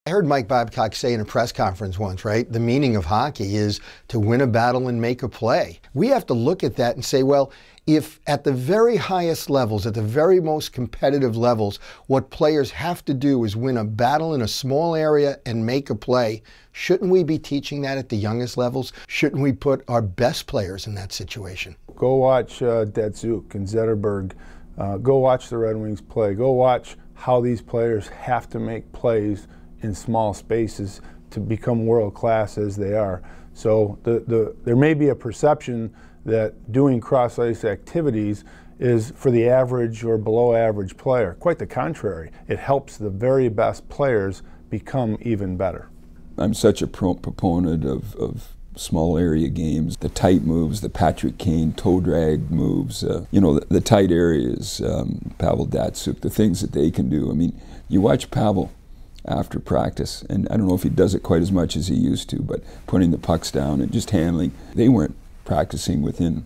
I heard Mike Babcock say in a press conference once, right? The meaning of hockey is to win a battle and make a play. We have to look at that and say, well, if at the very highest levels, at the very most competitive levels, what players have to do is win a battle in a small area and make a play, shouldn't we be teaching that at the youngest levels? Shouldn't we put our best players in that situation? Go watch Datsuk and Zetterberg. Go watch the Red Wings play. Go watch how these players have to make plays in small spaces to become world class as they are. So there may be a perception that doing cross-ice activities is for the average or below average player. Quite the contrary. It helps the very best players become even better. I'm such a proponent of small area games, the tight moves, the Patrick Kane toe drag moves, you know, the tight areas, Pavel Datsuk, the things that they can do. I mean, you watch Pavel after practice, and I don't know if he does it quite as much as he used to, but putting the pucks down and just handling, they weren't practicing within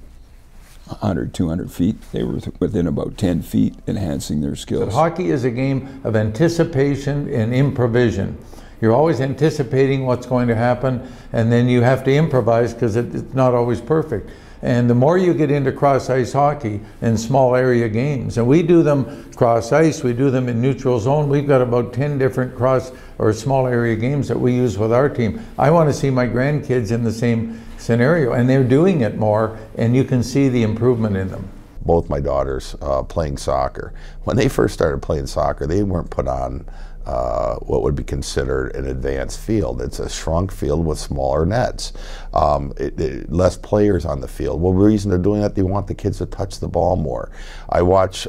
100, 200 feet. They were within about 10 feet, enhancing their skills. But hockey is a game of anticipation and improvisation. You're always anticipating what's going to happen, and then you have to improvise because it's not always perfect. And the more you get into cross-ice hockey and small area games, and we do them cross-ice, we do them in neutral zone, we've got about 10 different cross or small area games that we use with our team. I want to see my grandkids in the same scenario, and they're doing it more, and you can see the improvement in them. Both my daughters playing soccer. When they first started playing soccer, they weren't put on what would be considered an advanced field. It's a shrunk field with smaller nets, less players on the field. Well, the reason they're doing that, they want the kids to touch the ball more. I watch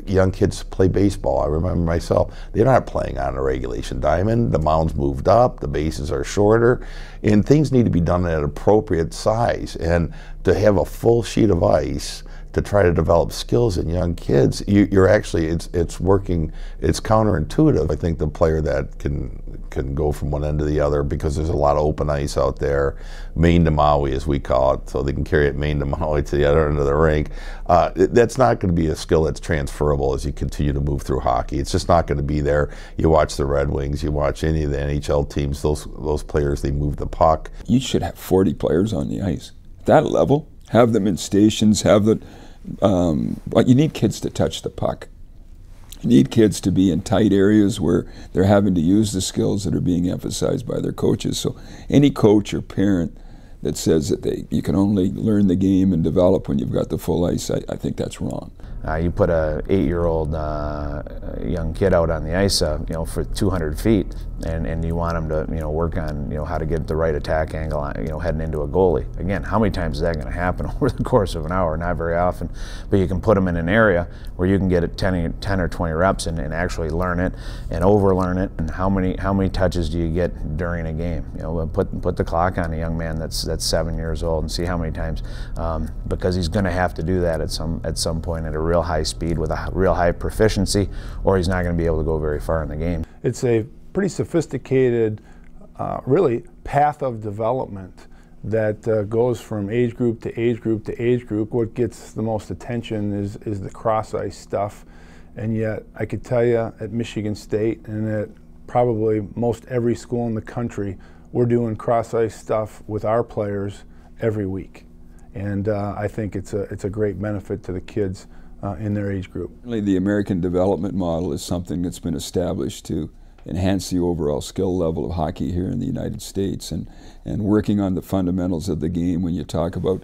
young kids play baseball. I remember myself, they're not playing on a regulation diamond. The mound's moved up, the bases are shorter, and things need to be done at an appropriate size. And to have a full sheet of ice to try to develop skills in young kids, you're actually, it's working, it's counterintuitive. I think the player that can go from one end to the other, because there's a lot of open ice out there, Maine to Maui as we call it, so they can carry it Maine to Maui to the other end of the rink. That's not going to be a skill that's transferable as you continue to move through hockey. It's just not going to be there. You watch the Red Wings, you watch any of the NHL teams, those players, they move the puck. You should have 40 players on the ice. At that level, have them in stations, have the but you need kids to touch the puck. You need kids to be in tight areas where they're having to use the skills that are being emphasized by their coaches. So any coach or parent that says that you can only learn the game and develop when you've got the full ice, I think that's wrong. You put a 8-year-old young kid out on the ice, you know, for 200 feet, and you want him to, you know, work on, you know, how to get the right attack angle, you know, heading into a goalie. Again, how many times is that going to happen over the course of an hour? Not very often, but you can put them in an area where you can get it 10 or 20 reps and actually learn it and overlearn it. And how many touches do you get during a game? You know, put the clock on a young man that's 7 years old and see how many times, because he's going to have to do that at some point at a real high speed with a real high proficiency, or he's not going to be able to go very far in the game. It's a pretty sophisticated, really, path of development that goes from age group to age group to age group. What gets the most attention is the cross-ice stuff, and yet I could tell you at Michigan State and at probably most every school in the country, we're doing cross-ice stuff with our players every week. And I think it's a great benefit to the kids in their age group. The American development model is something that's been established to enhance the overall skill level of hockey here in the United States, and working on the fundamentals of the game when you talk about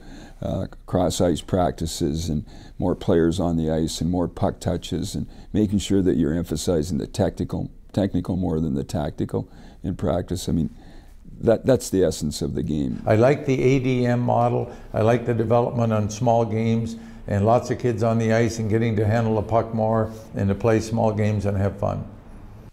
cross-ice practices and more players on the ice and more puck touches, and making sure that you're emphasizing the technical more than the tactical in practice. I mean, that's the essence of the game. I like the ADM model. I like the development on small games and lots of kids on the ice and getting to handle the puck more and to play small games and have fun.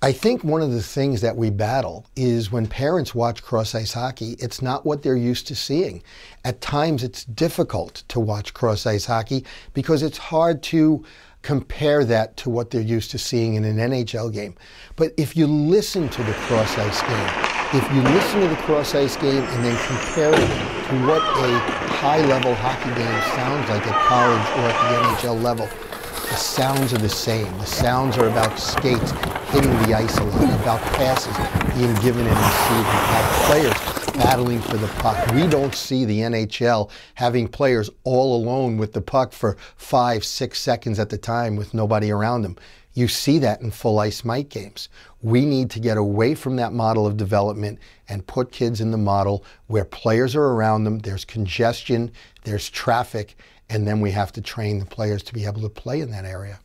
I think one of the things that we battle is when parents watch cross-ice hockey, it's not what they're used to seeing. At times it's difficult to watch cross-ice hockey because it's hard to compare that to what they're used to seeing in an NHL game. But if you listen to the cross-ice game, if you listen to the cross-ice game and then compare it to what a high-level hockey game sounds like at college or at the NHL level, the sounds are the same. The sounds are about skates hitting the ice a lot, about passes being given and received, about players battling for the puck. We don't see the NHL having players all alone with the puck for 5, 6 seconds at the time with nobody around them. You see that in full ice mite games. We need to get away from that model of development and put kids in the model where players are around them, there's congestion, there's traffic, and then we have to train the players to be able to play in that area.